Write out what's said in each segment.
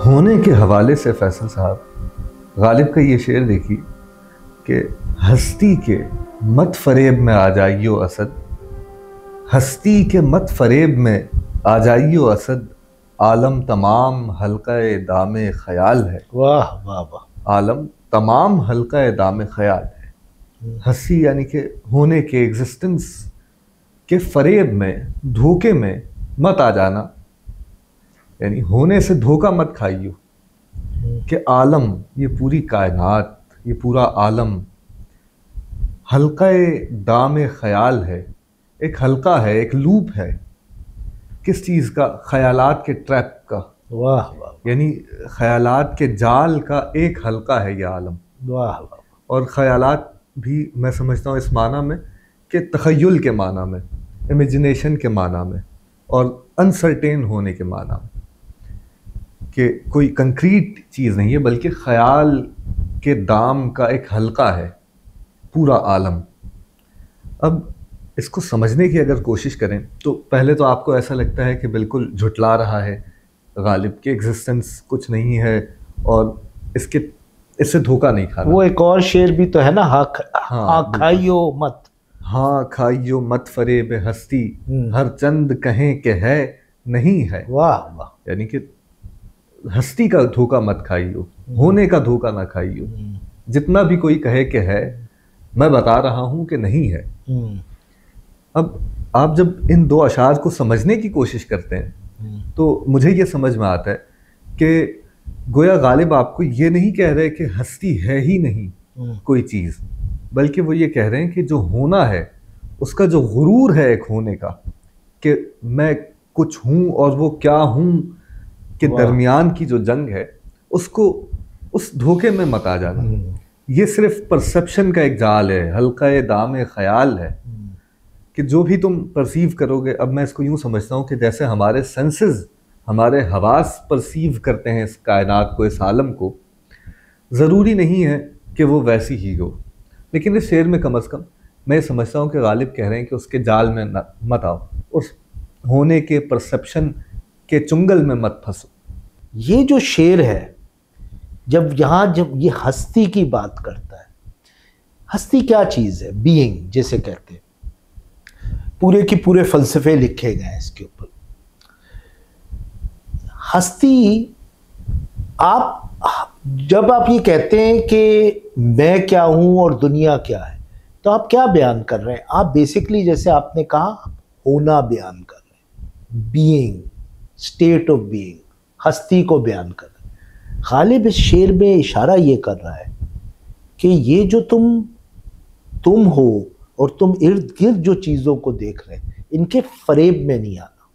होने के हवाले से फैसल साहब, गालिब का ये शेर देखिए कि हस्ती के मत फरेब में आ जाइयो असद, हस्ती के मत फरेब में आ जाइयो असद, आलम तमाम हल्का-ए दामे ख्याल है। वाह वाह वाह। आलम तमाम हल्का-ए दामे ख्याल है। हस्ती यानी कि होने के, एग्जिस्टेंस के फरेब में, धोखे में मत आ जाना, यानी होने से धोखा मत खाइयो कि आलम, ये पूरी कायनात, ये पूरा आलम हल्का-ए दामे ख्याल है। एक हल्का है, एक लूप है। किस चीज़ का? ख्यालात के ट्रैप का। वाह वाह। यानी ख्यालात के जाल का एक हल्का है ये आलम। वाह वाह। और ख्यालात भी मैं समझता हूँ इस माना में कि तख़य्युल के माना में, इमेजिनेशन के माना में, और अनसर्टेन होने के माना में, कि कोई कंक्रीट चीज़ नहीं है बल्कि ख्याल के दाम का एक हल्का है पूरा आलम। अब इसको समझने की अगर कोशिश करें तो पहले तो आपको ऐसा लगता है कि बिल्कुल झुटला रहा है गालिब, के एग्जिस्टेंस कुछ नहीं है और इससे धोखा नहीं खा रहा। वो एक और शेर भी तो है ना, हाँ खाइयो मत, हाँ खाइयो मत फरेब हस्ती, हर चंद कहें कि है नहीं है। वाह वाह। यानी कि हस्ती का धोखा मत खाइयो, होने का धोखा ना खाइयो। जितना भी कोई कहे कि है, मैं बता रहा हूं कि नहीं है। अब आप जब इन दो अशार को समझने की कोशिश करते हैं तो मुझे ये समझ में आता है कि गोया गालिब आपको ये नहीं कह रहे कि हस्ती है ही नहीं कोई चीज़, बल्कि वो ये कह रहे हैं कि जो होना है उसका जो गुरूर है एक होने का, कि मैं कुछ हूँ और वो क्या हूँ के दरमियान की जो जंग है, उसको, उस धोखे में मत आ जाना। ये सिर्फ परसेप्शन का एक जाल है, हल्का दामे ख्याल है कि जो भी तुम परसीव करोगे। अब मैं इसको यूँ समझता हूँ कि जैसे हमारे सेंसेस, हमारे हवास परसीव करते हैं इस कायनात को, इस आलम को, ज़रूरी नहीं है कि वो वैसी ही हो। लेकिन इस शेर में कम अज़ कम मैं समझता हूँ कि गालिब कह रहे हैं कि उसके जाल में मत आओ, उस होने के परसेप्शन के चुंगल में मत फंसो। ये जो शेर है, जब ये हस्ती की बात करता है, हस्ती क्या चीज़ है? बीइंग जिसे कहते हैं, पूरे के पूरे फलसफे लिखे गए हैं इसके ऊपर। हस्ती, जब आप ये कहते हैं कि मैं क्या हूं और दुनिया क्या है, तो आप क्या बयान कर रहे हैं? आप बेसिकली, जैसे आपने कहा, होना बयान कर रहे हैं, बीइंग, स्टेट ऑफ बीइंग, हस्ती को बयान कर रहे हैं। गालिब इस शेर में इशारा ये कर रहा है कि ये जो तुम हो और तुम इर्द गिर्द जो चीज़ों को देख रहे हैं, इनके फरेब में नहीं आना।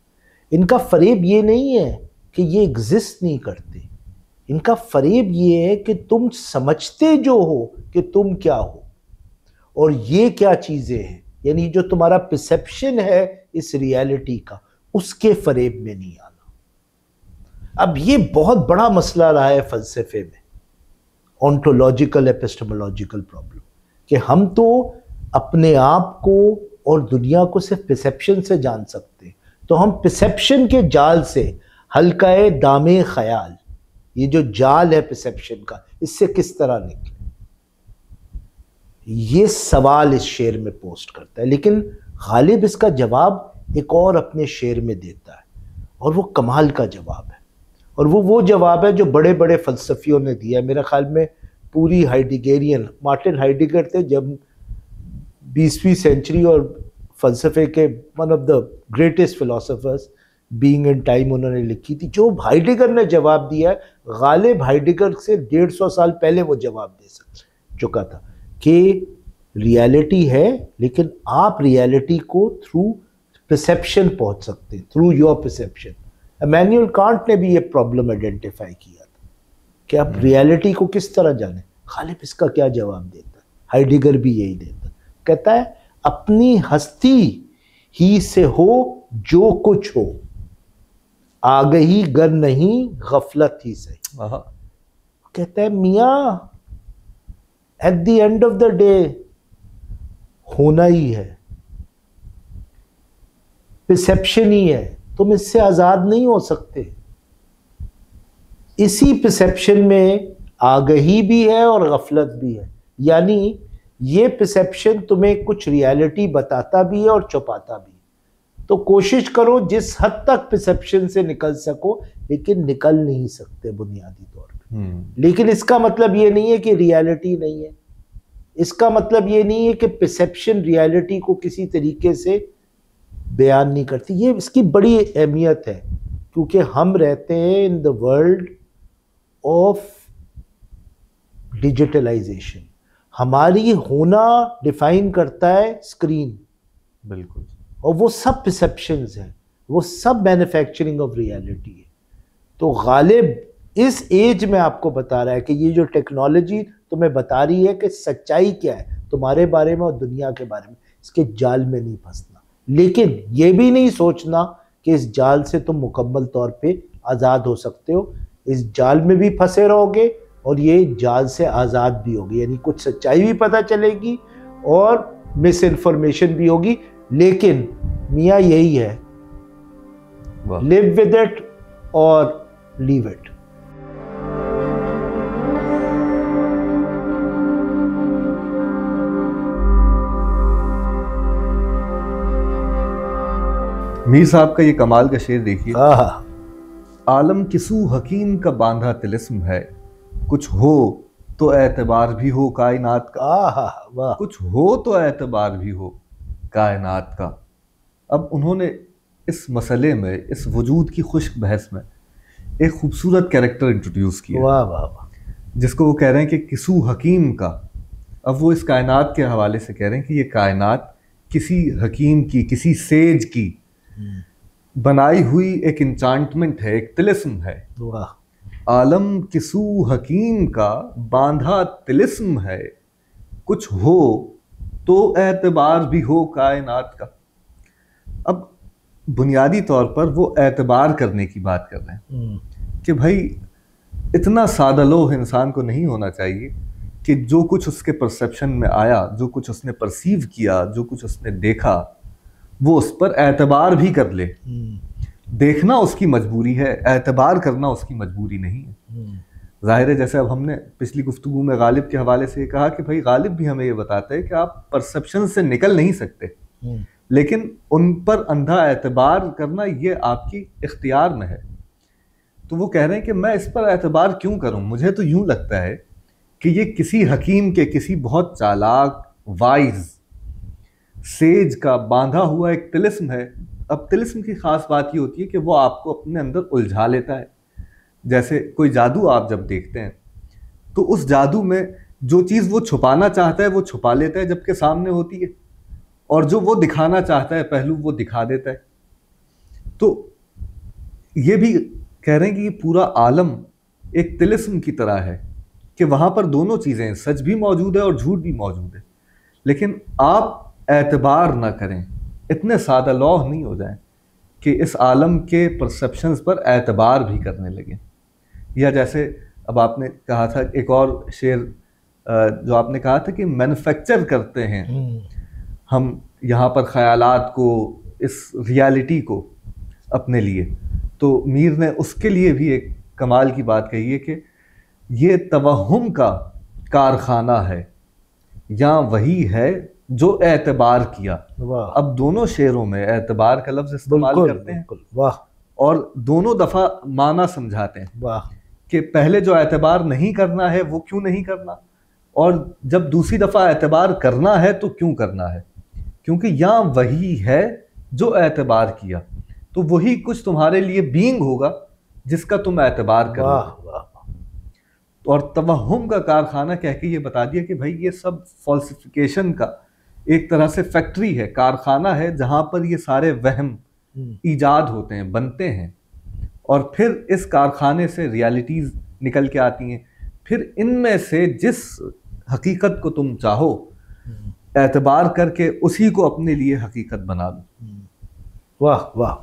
इनका फरेब ये नहीं है कि ये एग्जिस्ट नहीं करते, इनका फरेब ये है कि तुम समझते जो हो कि तुम क्या हो और ये क्या चीज़ें हैं, यानी जो तुम्हारा परसेप्शन है इस रियलिटी का, उसके फरेब में नहीं आना। अब ये बहुत बड़ा मसला रहा है फ़लसफ़े में, ऑन्टोलॉजिकल एपिस्टेमोलॉजिकल प्रॉब्लम, कि हम तो अपने आप को और दुनिया को सिर्फ परसेप्शन से जान सकते हैं, तो हम परसेप्शन के जाल से, हल्का दामे ख्याल, ये जो जाल है परसेप्शन का, इससे किस तरह निकले, ये सवाल इस शेर में पोस्ट करता है। लेकिन गालिब इसका जवाब एक और अपने शेर में देता है, और वो कमाल का जवाब है, और वो जवाब है जो बड़े बड़े फ़लसफ़ियों ने दिया है। मेरे ख्याल में पूरी हाइडिगेरियन, मार्टिन हाइडिगर थे जब 20वीं सेंचुरी और फ़लसफ़े के one of the greatest philosophers, being in time, उन्होंने लिखी थी। जो हाइडिगर ने जवाब दिया है, गालिब हाइडिगर से 150 साल पहले वो जवाब दे चुका था कि रियलिटी है, लेकिन आप रियलिटी को थ्रू परसेप्शन पहुंच सकते हैं, through your perception. Immanuel Kant ने भी ये प्रॉब्लम आइडेंटिफाई किया था कि आप रियलिटी को किस तरह जाने। गालिब इसका क्या जवाब देता है? हाइडिगर भी यही देता है, कहता है अपनी हस्ती ही से हो जो कुछ हो, आगही गर नहीं गफलत ही से। कहता है मियाँ, at the end of the day होना ही है, परसेप्शन ही है, तुम इससे आज़ाद नहीं हो सकते। इसी परसेप्शन में आगही भी है और गफलत भी है। यानी ये परसेप्शन तुम्हें कुछ रियलिटी बताता भी है और छुपाता भी है। तो कोशिश करो जिस हद तक परसेप्शन से निकल सको, लेकिन निकल नहीं सकते बुनियादी तौर पे। लेकिन इसका मतलब ये नहीं है कि रियलिटी नहीं है, इसका मतलब ये नहीं है कि परसेप्शन रियलिटी को किसी तरीके से बयान नहीं करती। ये इसकी बड़ी अहमियत है, क्योंकि हम रहते हैं in the world of digitalization. हमारी होना डिफाइन करता है स्क्रीन, बिल्कुल, और वो सब परसेप्शंस हैं, वो सब मैन्युफैक्चरिंग ऑफ रियलिटी है। तो गालिब इस एज में आपको बता रहा है कि ये जो टेक्नोलॉजी तुम्हें बता रही है कि सच्चाई क्या है तुम्हारे बारे में और दुनिया के बारे में, इसके जाल में नहीं फंसना। लेकिन ये भी नहीं सोचना कि इस जाल से तुम मुकम्मल तौर पे आज़ाद हो सकते हो। इस जाल में भी फंसे रहोगे और ये जाल से आज़ाद भी होगी, यानी कुछ सच्चाई भी पता चलेगी और मिस इन्फॉर्मेशन भी होगी। लेकिन मियाँ यही है, लिव विद इट और लीव इट। मीर साहब का ये कमाल का शेर देखिए, हाँ, आलम किसू हकीम का बांधा तिलिस्म है, कुछ हो तो एतबार भी हो कायनात का। वाह, कुछ हो तो एतबार भी हो कायनात का। अब उन्होंने इस मसले में, इस वजूद की खुश्क बहस में एक खूबसूरत कैरेक्टर इंट्रोड्यूस किया। वाह वाह वाह, जिसको वो कह रहे हैं कि किसू हकीम का। अब वो इस कायनात के हवाले से कह रहे हैं कि ये कायनात किसी हकीम की, किसी सेज की बनाई हुई एक इंचांटमेंट है, एक तिलिस्म है। वाह, आलम किसू हकीम का बांधा तिलिस्म है, कुछ हो तो एतबार भी हो कायनात का। अब बुनियादी तौर पर वो एतबार करने की बात कर रहे हैं कि भाई इतना सादालोह इंसान को नहीं होना चाहिए कि जो कुछ उसके परसेप्शन में आया, जो कुछ उसने परसीव किया, जो कुछ उसने देखा, वो उस पर एतबार भी कर ले। देखना उसकी मजबूरी है, एतबार करना उसकी मजबूरी नहीं है। जाहिर है, जैसे अब हमने पिछली गुफ्तगू में गालिब के हवाले से कहा कि भाई गालिब भी हमें ये बताते हैं कि आप परसेप्शन से निकल नहीं सकते, लेकिन उन पर अंधा एतबार करना ये आपकी इख्तियार में है। तो वो कह रहे हैं कि मैं इस पर एतबार क्यों करूं, मुझे तो यूं लगता है कि ये किसी हकीम के, किसी बहुत चालाक वाइज सेज का बांधा हुआ एक तिलिस्म है। अब तिलिस्म की खास बात ये होती है कि वो आपको अपने अंदर उलझा लेता है। जैसे कोई जादू आप जब देखते हैं तो उस जादू में जो चीज़ वो छुपाना चाहता है वो छुपा लेता है जबकि सामने होती है, और जो वो दिखाना चाहता है पहलू वो दिखा देता है। तो ये भी कह रहे हैं कि ये पूरा आलम एक तिलिस्म की तरह है कि वहाँ पर दोनों चीज़ें, सच भी मौजूद है और झूठ भी मौजूद है। लेकिन आप एतबार ना करें, इतने सादा लौह नहीं हो जाएं कि इस आलम के परसेप्शंस पर एतबार भी करने लगे। या जैसे अब आपने कहा था एक और शेर जो आपने कहा था कि मैन्युफैक्चर करते हैं हम यहाँ पर ख्यालात को, इस रियलिटी को अपने लिए। तो मीर ने उसके लिए भी एक कमाल की बात कही है कि ये तवहुम का कारखाना है या वही है जो एतबार किया। अब दोनों शेरों में एतबार का लफ्ज इस्तेमाल करते हैं। वाह, और दोनों दफा माना समझाते हैं। वाह, कि पहले जो एतबार नहीं करना है वो क्यों नहीं करना, और जब दूसरी दफा एतबार करना है तो क्यों करना है, क्योंकि यहाँ वही है जो एतबार किया, तो वही कुछ तुम्हारे लिए बीइंग होगा जिसका तुम एतबार करोगे। और तवहुम का कारखाना कह के ये बता दिया कि भाई ये सब फॉल्सिफिकेशन का एक तरह से फैक्ट्री है, कारखाना है, जहां पर ये सारे वहम ईजाद होते हैं, बनते हैं, और फिर इस कारखाने से रियलिटीज निकल के आती हैं। फिर इनमें से जिस हकीकत को तुम चाहो एतबार करके उसी को अपने लिए हकीकत बना लो। वाह वाह।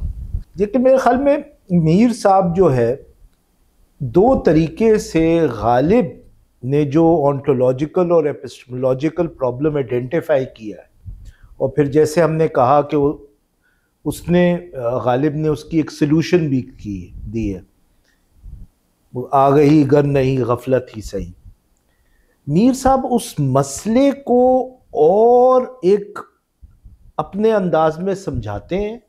लेकिन मेरे ख्याल में मीर साहब जो है, दो तरीके से गालिब ने जो ऑन्टोलॉजिकल और एपिस्टेमोलॉजिकल प्रॉब्लम आइडेंटिफाई किया है, और फिर जैसे हमने कहा कि उसने गालिब ने उसकी एक सलूशन भी दी है। आ गई गर नहीं गफलत ही सही। मीर साहब उस मसले को और एक अपने अंदाज में समझाते हैं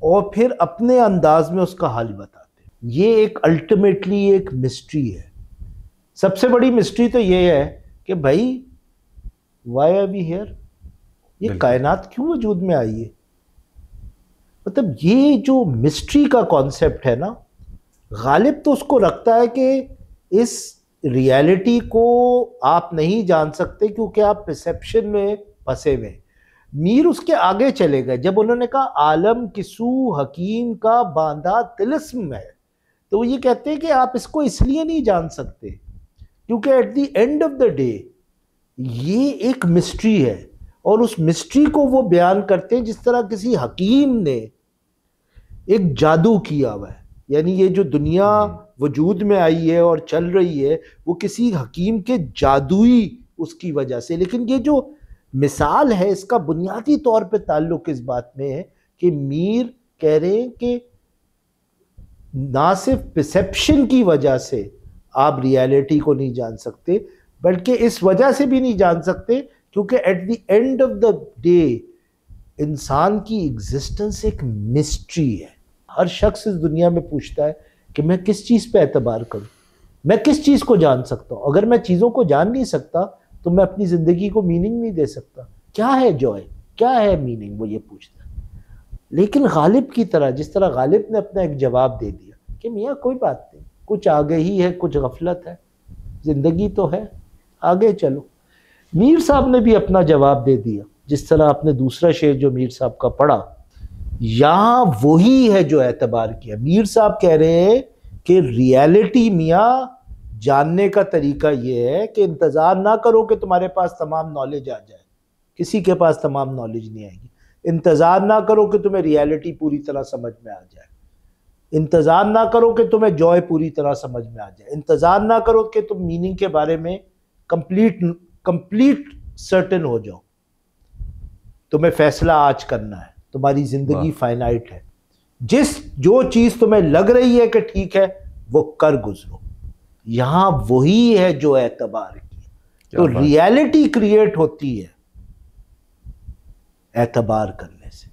और फिर अपने अंदाज में उसका हल बताते हैं। ये एक अल्टीमेटली एक मिस्ट्री है। सबसे बड़ी मिस्ट्री तो ये है कि भाई व्हाई आर वी हियर, ये कायनात क्यों वजूद में आई है। मतलब ये जो मिस्ट्री का कॉन्सेप्ट है ना, गालिब तो उसको रखता है कि इस रियलिटी को आप नहीं जान सकते क्योंकि आप परसेप्शन में फंसे हुए। मीर उसके आगे चले गए जब उन्होंने कहा आलम किसू हकीम का बांधा तिलिस्म है, तो ये कहते हैं कि आप इसको इसलिए नहीं जान सकते क्योंकि at the end of the day ये एक मिस्ट्री है। और उस मिस्ट्री को वो बयान करते हैं जिस तरह किसी हकीम ने एक जादू किया हुआ है। यानी ये जो दुनिया वजूद में आई है और चल रही है वो किसी हकीम के जादुई उसकी वजह से। लेकिन ये जो मिसाल है इसका बुनियादी तौर पे ताल्लुक इस बात में है कि मीर कह रहे हैं कि ना सिर्फ परसेप्शन की वजह से आप रियलिटी को नहीं जान सकते, बल्कि इस वजह से भी नहीं जान सकते क्योंकि at the end of the day इंसान की एग्जिस्टेंस एक मिस्ट्री है। हर शख्स इस दुनिया में पूछता है कि मैं किस चीज़ पे एतबार करूं, मैं किस चीज़ को जान सकता हूं। अगर मैं चीज़ों को जान नहीं सकता तो मैं अपनी ज़िंदगी को मीनिंग नहीं दे सकता। क्या है जॉय, क्या है मीनिंग, वो ये पूछता है। लेकिन गालिब की तरह, जिस तरह गालिब ने अपना एक जवाब दे दिया कि मियाँ कोई बात नहीं, कुछ आगे ही है, कुछ गफलत है, ज़िंदगी तो है, आगे चलो। मीर साहब ने भी अपना जवाब दे दिया। जिस तरह आपने दूसरा शेर जो मीर साहब का पढ़ा, यहाँ वही है जो एतबार किया। मीर साहब कह रहे हैं कि रियलिटी मियाँ जानने का तरीका ये है कि इंतज़ार ना करो कि तुम्हारे पास तमाम नॉलेज आ जाए, किसी के पास तमाम नॉलेज नहीं आएगी। इंतज़ार ना करो कि तुम्हें रियलिटी पूरी तरह समझ में आ जाए, इंतज़ार ना करो कि तुम्हें जॉय पूरी तरह समझ में आ जाए, इंतज़ार ना करो कि तुम मीनिंग के बारे में कंप्लीट सर्टेन हो जाओ। तुम्हें फैसला आज करना है, तुम्हारी जिंदगी फाइनाइट है। जो चीज तुम्हें लग रही है कि ठीक है वो कर गुजरो। यहां वही है जो एतबार की। तो रियलिटी क्रिएट होती है एतबार करने से।